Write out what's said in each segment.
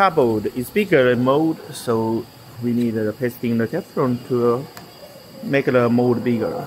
cardboard is bigger than mold, so we need the pasting the Teflon to make the mold bigger.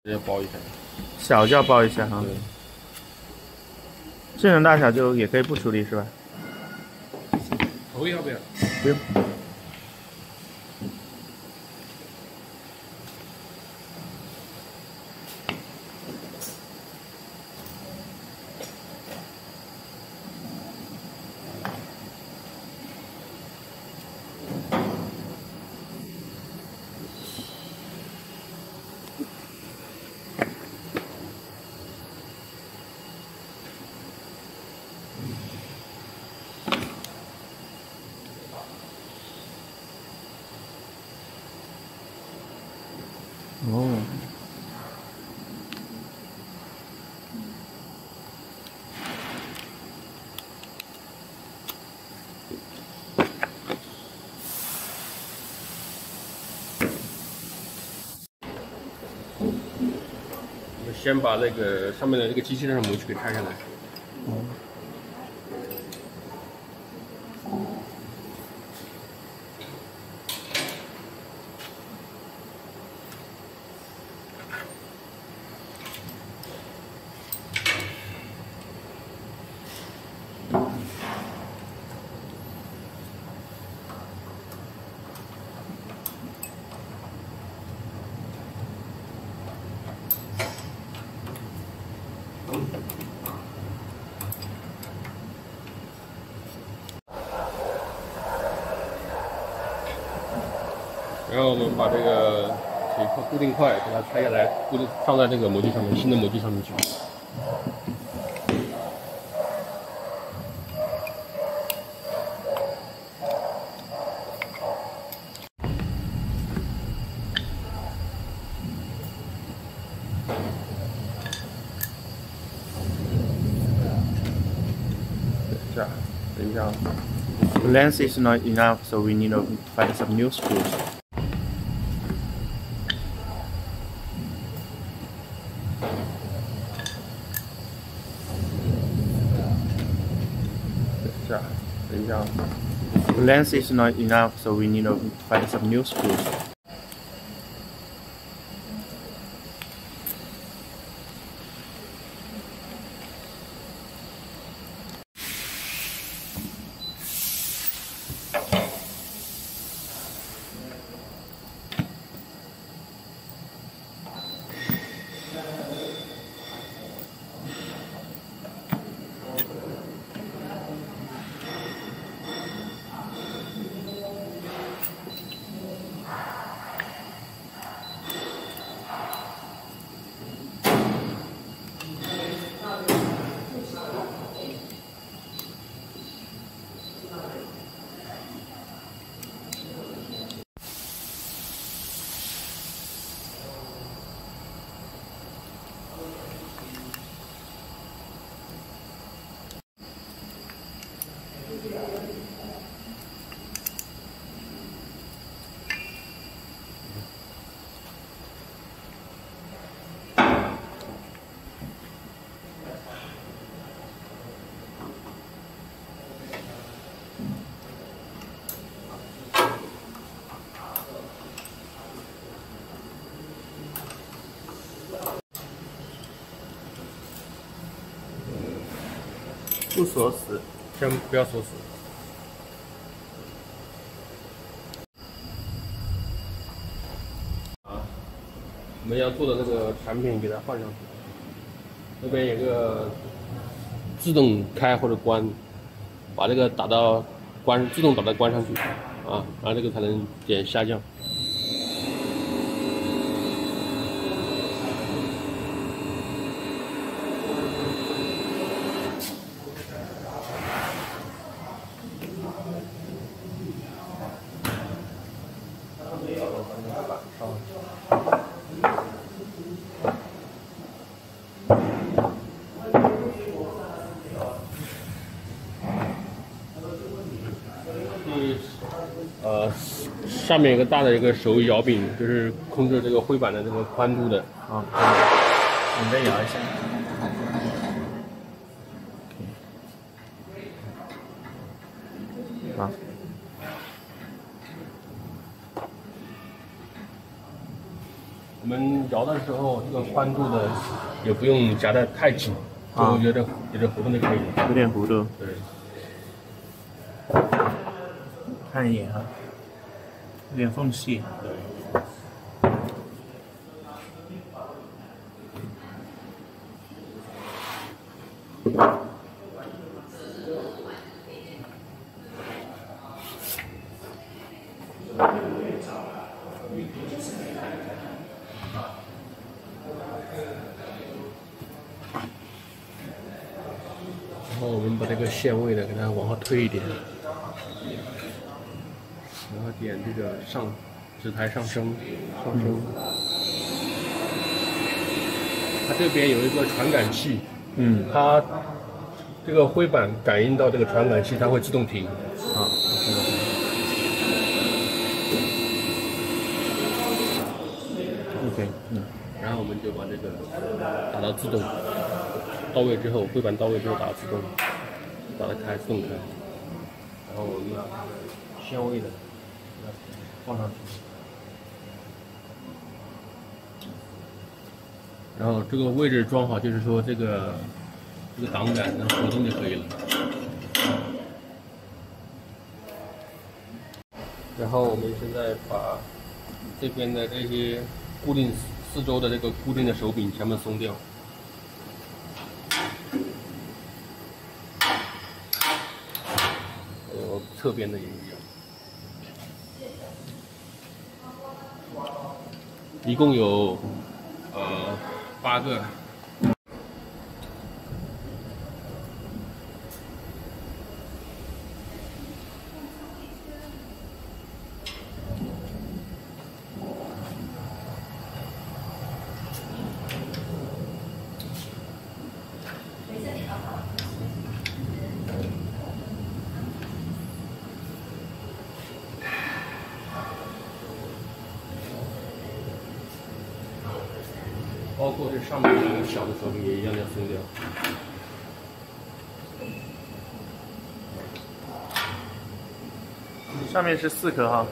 直接包一下，小就要包一下哈。对，这种大小就也可以不处理是吧？头要不要？不用。哦，我们先把那个上面的这个机器上的模具给拆下来。然后我们把这个铁块固定块给它拆下来，固定放在这个模具上面，新的模具上面去。这样，等一下。Length is not enough, so we need to find some new screws. Length is not enough, so we need to find some new screws. 不锁死。先不要锁死。我们要做的那个产品给它放上去。那边有个自动开或者关，把这个打到关，自动打到关上去，啊，然后这个才能点下降。上面有个大的一个手摇柄，就是控制这个灰板的这个宽度的。啊，你再摇一下。好。我们摇的时候，这个宽度的也不用夹得太紧，就有点弧度就可以了。有点弧度。对。看一眼啊，有点缝隙。对。然后我们把这个限位的给它往后推一点。然后点这个指台上升，它这边有一个传感器，它这个灰板感应到这个传感器，它会自动停。啊，OK， 然后我们就把这个打到自动，到位之后，灰板到位之后打自动，打得开，自动开。然后我们把限位的放上去，然后这个位置装好，就是说这个挡杆能活动就可以了。然后我们现在把这边的这些固定四周的这个固定的手柄全部松掉。还有侧边的也一样。一共有8个。包括这上面2个小的手柄也一样要松掉。上面是4颗哈。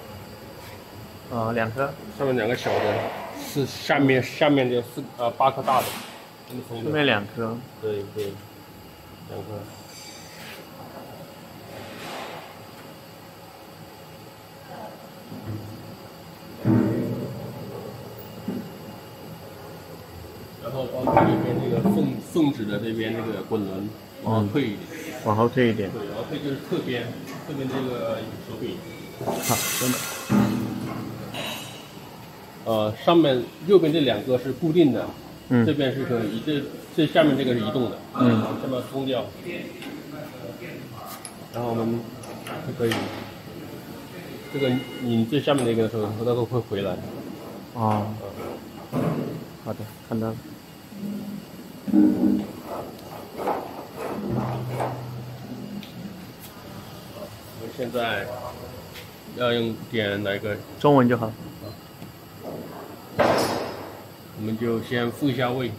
2颗。上面2个小的，是下面这8颗大的，松掉。上面2颗。对，2颗。然后包括这边这个缝指的这边这个滚轮往后退一点，往后退一点。对，然后退就是侧边这个手柄。好，真的。上面右边这2个是固定的，这边是可以，这下面这个是移动的，下面松掉，然后我们就可以，这个拧最下面那个的时候，它都会回来。好的，看到了。我们现在要用点哪个？中文就好。我们就先复一下位。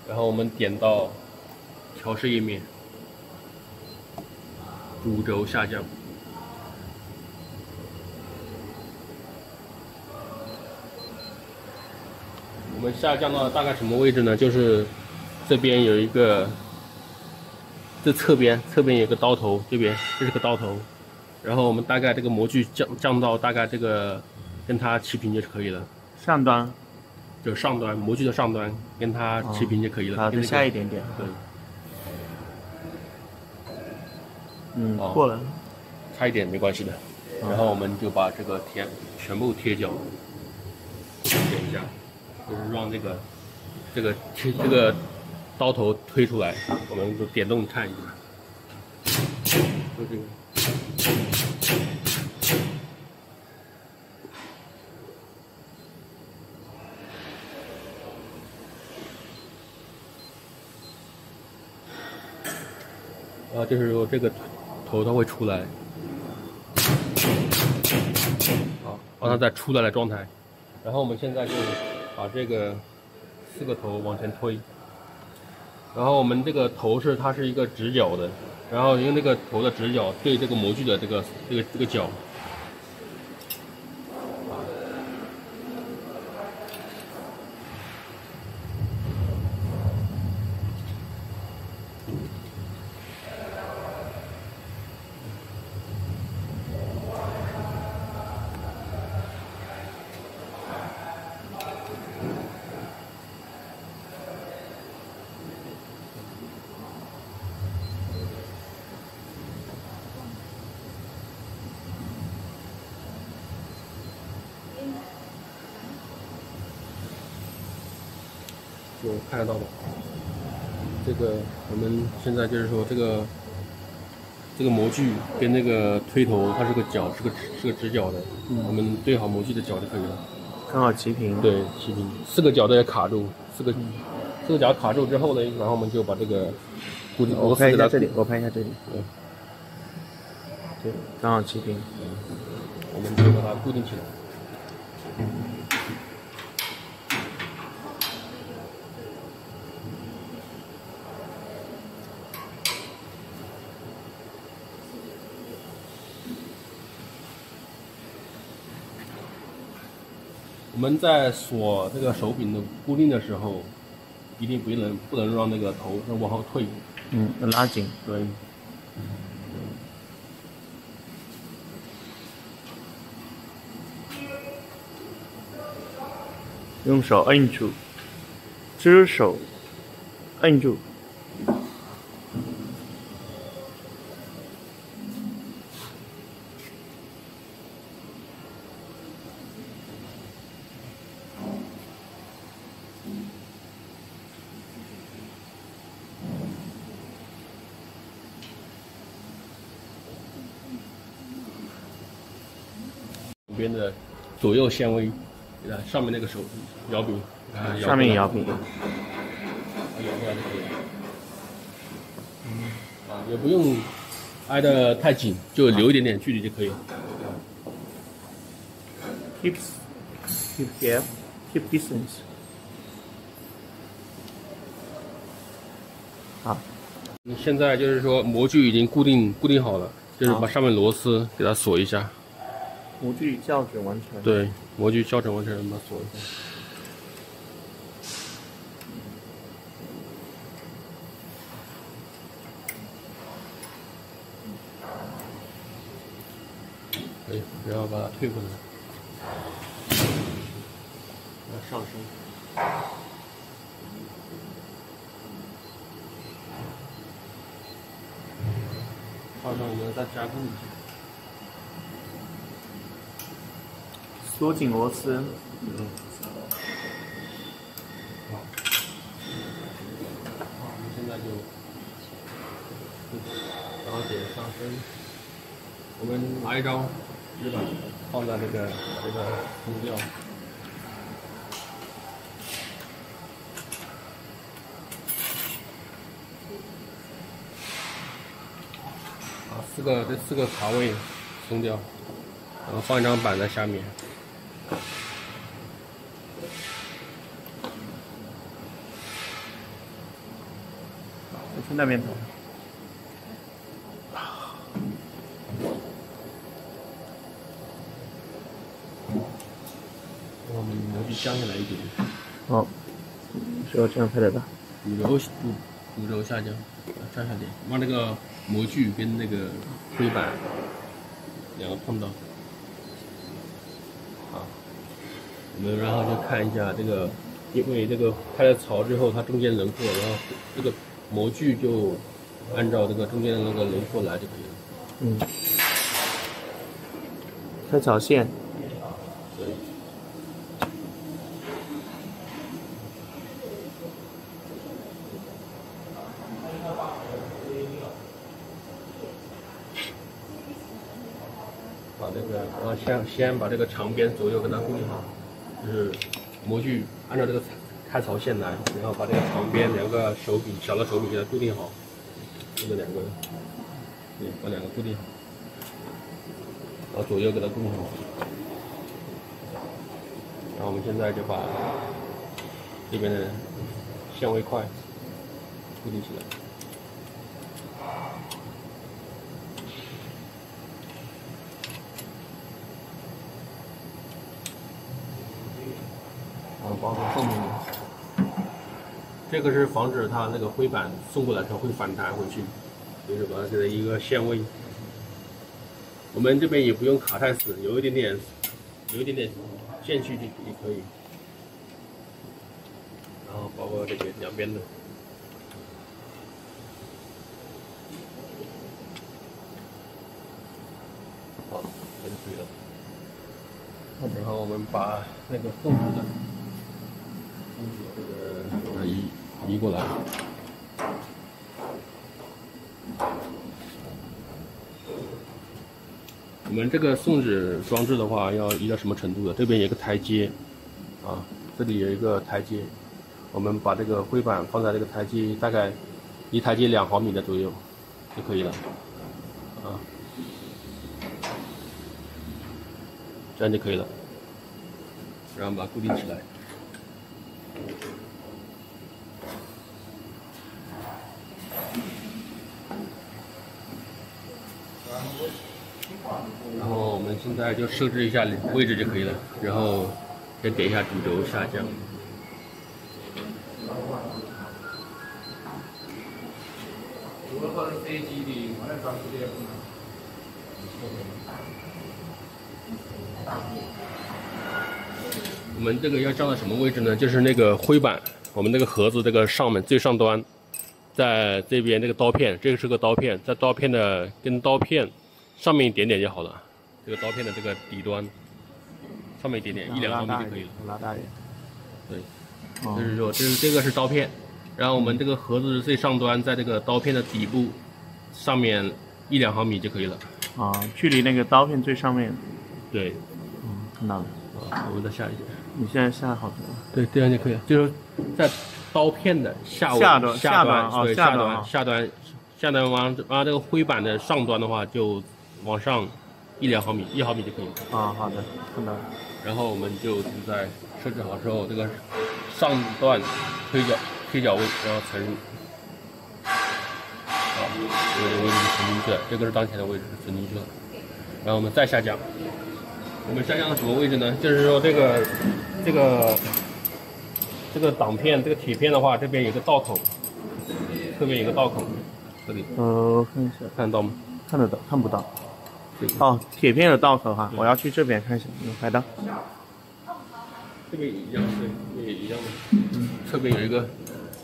然后我们点到调试页面，主轴下降。我们下降到大概什么位置呢？就是这边有一个，这侧边有一个刀头，这边这是个刀头，然后我们大概这个模具降到大概这个跟它齐平就可以了。上端，就上端模具的上端跟它齐平就可以了。好，再下一点点。对。过了。差一点没关系的。然后我们就把这个全部贴胶，点一下，就是让这个刀头推出来，我们就点动看一下，就这个。然后就是说这个头它会出来。让它在出来的状态，然后我们现在就把这个4个头往前推，然后我们这个头它是一个直角的，然后用这个头的直角对这个模具的这个角，有看得到吗？这个我们现在就是说这个模具跟那个推头它是个角，是个直角的，我们对好模具的角就可以了，刚好齐平。对，齐平，4个角都要卡住，4个角卡住之后呢，然后我们就把这个固定螺丝给它这里，我拍一下这里，对，刚好齐平，我们就把它固定起来。我们在锁这个手柄的固定的时候，一定不能让那个头往后退。要拉紧。对。用手摁住，只手摁住。里边的左右纤维，上面那个摇柄，上面摇柄，摇过来就可以了。也不用挨得太紧，就留一点点距离就可以了。Keep gap, keep distance。好，现在就是说模具已经固定好了，就是把上面螺丝给它锁一下。模具校准完成。对，模具校准完成，把它锁一下。可以，然后把它退回来，上升。上升我们再加固一下。锁紧螺丝。好，我们现在就钢铁上升。我们拿一张纸板放在这个松吊。这4个卡位松掉，然后放一张板在下面。去那边走。我们模具降下来一点。好，是要这样拍的吧？骨轴下降，上下点，把那个模具跟那个灰板两个碰到。好，我们然后就看一下这个，因为这个开了槽之后，它中间轮廓，然后这个模具就按照这个中间的那个轮廓来就可以了。嗯，开槽线。对。把这个，然后先把这个长边左右给它固定好，就是模具按照这个开槽线来，然后把这个长边两个手柄小的手柄给它固定好，这个两个，对，把两个固定好，然后左右给它固定好。然后我们现在就把这边的纤维块固定起来。包括后面的，这个是防止它那个灰板送过来时候会反弹回去，就是把它的一个限位。我们这边也不用卡太死，有一点点间距也可以。然后包括这边两边的，好，这就可以了。然后我们把那个缝子的。这个移过来，我们这个送纸装置的话，要移到什么程度的？这边有一个台阶，啊，这里有一个台阶，我们把这个灰板放在这个台阶，大概离台阶2毫米的左右就可以了，啊，这样就可以了，然后把它固定起来。然后我们现在就设置一下位置就可以了，然后先点一下主轴下降。我们这个要降到什么位置呢？就是那个灰板，我们那个盒子这个上面最上端，在这边这个刀片，这个是个刀片，在刀片的跟刀片上面一点点就好了。这个刀片的这个底端上面一点点，1-2毫米就可以了。拉大一点。对，就是说这个是刀片，然后我们这个盒子最上端在这个刀片的底部上面1-2毫米就可以了。啊，距离那个刀片最上面。对。看到了。啊，我们再下一点。你现在下好了。对，这样就可以了。就是在刀片的下端往这个灰板的上端的话，就往上1-2毫米，1毫米就可以了。啊，好的，看到了。然后我们就在设置好之后，这个上段推脚位，然后存入。好，这个位置存进去了，这个是当前的位置存进去了。然后我们再下降。我们下降到什么位置呢？就是说这个挡片，这个铁片的话，这边有个道口，侧边有个道口，这里。我看一下，看得到吗？看得到，看不到。哦，铁片的道口哈，我要去这边看一下，能拍到。这边也一样，对，这边也一样的。侧边有一个。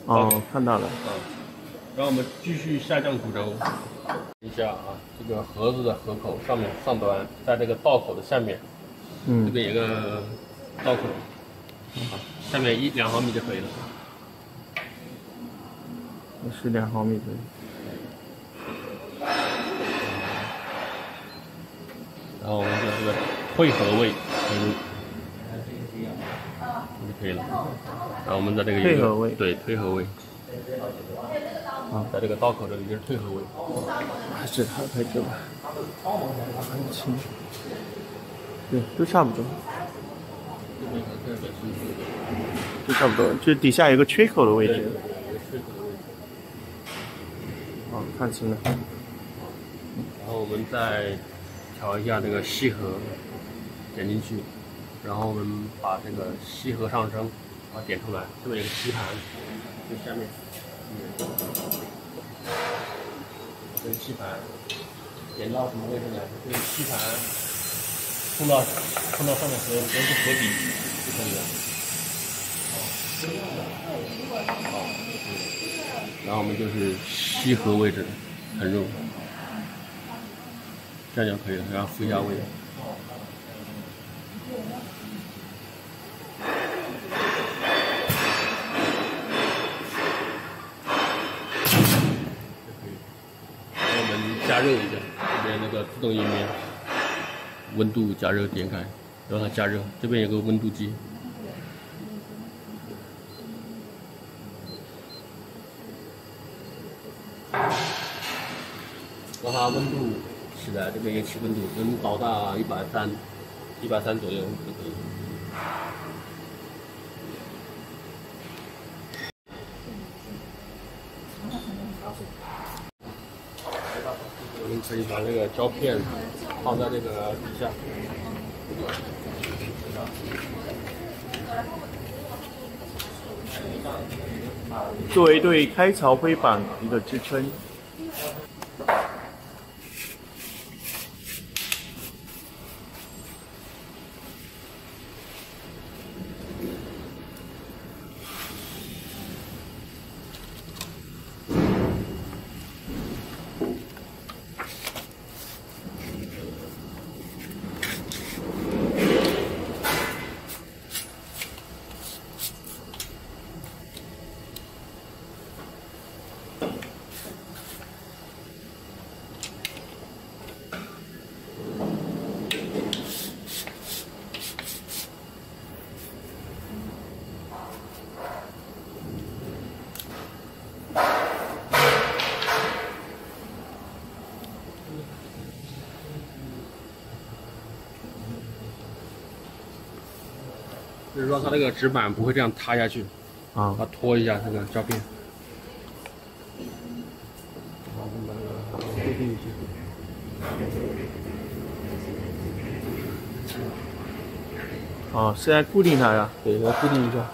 哦，看到了。啊，然后我们继续下降主轴。一下啊，这个盒子的盒口上端，在这个道口的下面，这边有个道口，啊，下面1-2毫米就可以了。是2毫米左右。然后我们就这个汇合位就可以了。然后我们在这个退合位，对，退合位。啊，在这个道口这里就是退合位。还是它拍这吧，很轻。对，都差不多。都差不多，就底下有个缺口的位置。哦，看清了。然后我们再调一下这个吸合，点进去，然后我们把这个吸合上升，把它点出来，这边有个吸盘，这下面，这个吸盘点到什么位置呢？这个吸盘碰到上面和一个合底就可以了。然后我们就是吸合位置很入，这样就可以了。然后复一下位。加热一下，这边那个自动页面，温度加热点开，让它加热。这边有个温度计，让它温度起来，这边也起温度，能导到130左右就可以。我们可以把这个胶片放在这个底下，作为对开槽飞板一个支撑。就是说它这个纸板不会这样塌下去，啊，它拖一下这个胶片，然后把这个固定一下。哦，是在固定它呀？对，要固定一下。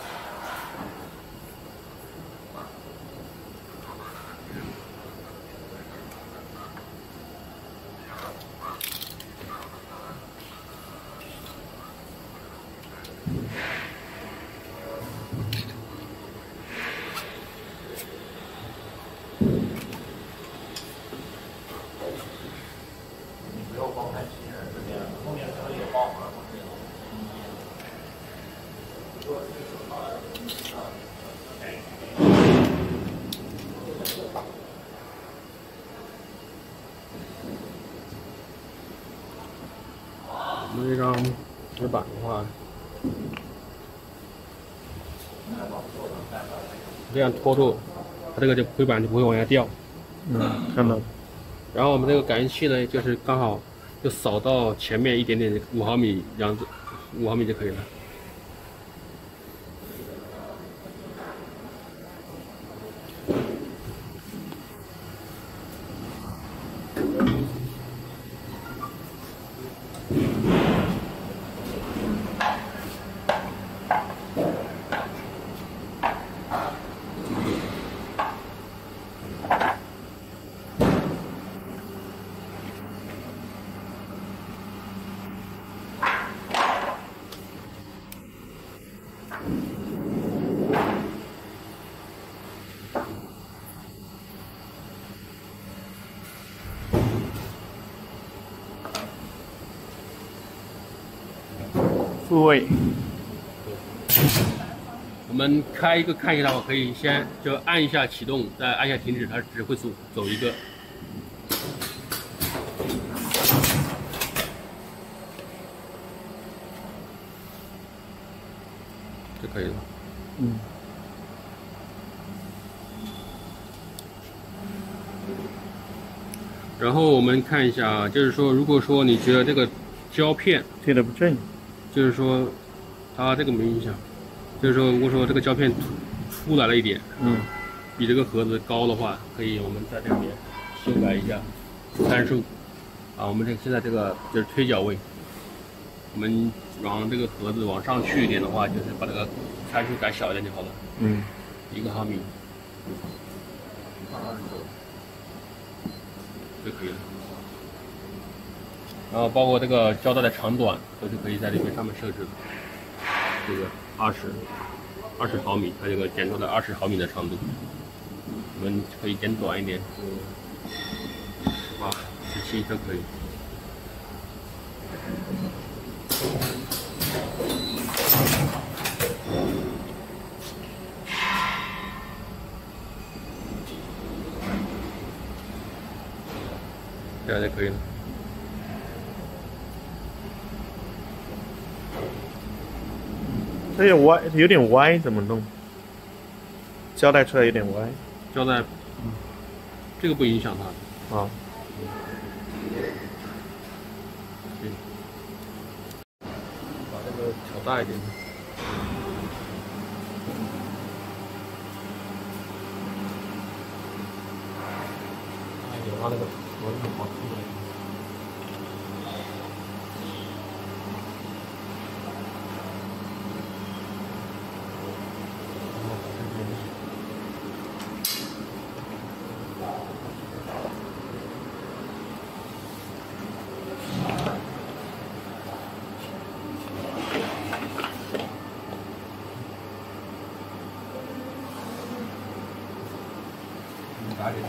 我们这张纸板的话，这样拖住，它这个灰板就不会往下掉。嗯，看到。然后我们这个感应器呢，就是刚好就扫到前面一点点，5毫米这样子，5毫米就可以了。复位。我们开一个看一下的话，可以先就按一下启动，再按一下停止，它只会走一个。就可以了。嗯。然后我们看一下，就是说，如果说你觉得这个胶片贴的不正，就是说它这个没影响，就是说如果说这个胶片出来了一点，比这个盒子高的话，可以我们在这边修改一下参数。啊，我们现在这个就是推脚位，我们往这个盒子往上去一点的话，就是把这个参数改小一点就好了。嗯1毫米，就可以了。然后包括这个胶带的长短都是可以在这个上面设置的。这个20毫米，它这个剪出来20毫米的长度，我们可以剪短一点，18、17都可以。这样就可以了。这有点歪，怎么弄？胶带出来有点歪。胶带，这个不影响它。啊。对。把这个调大一点。有它那个螺丝好粗的。打点。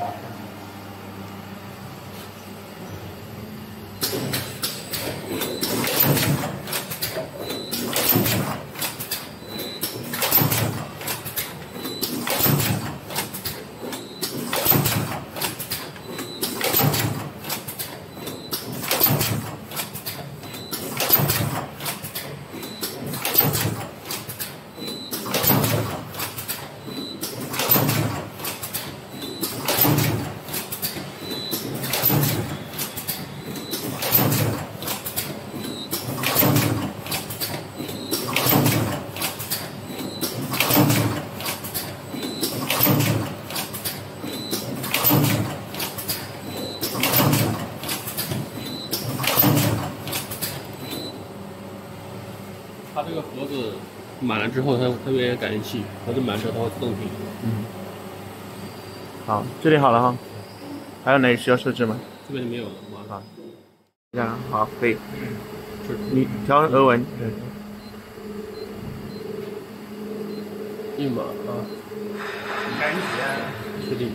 它这个盒子满了之后，它这边感应器，盒子满之后它会自动停。嗯。好，这里好了哈。还有哪里需要设置吗？这边就没有了，完了。好，这样好，可以。你调额纹。对。密码啊。确定。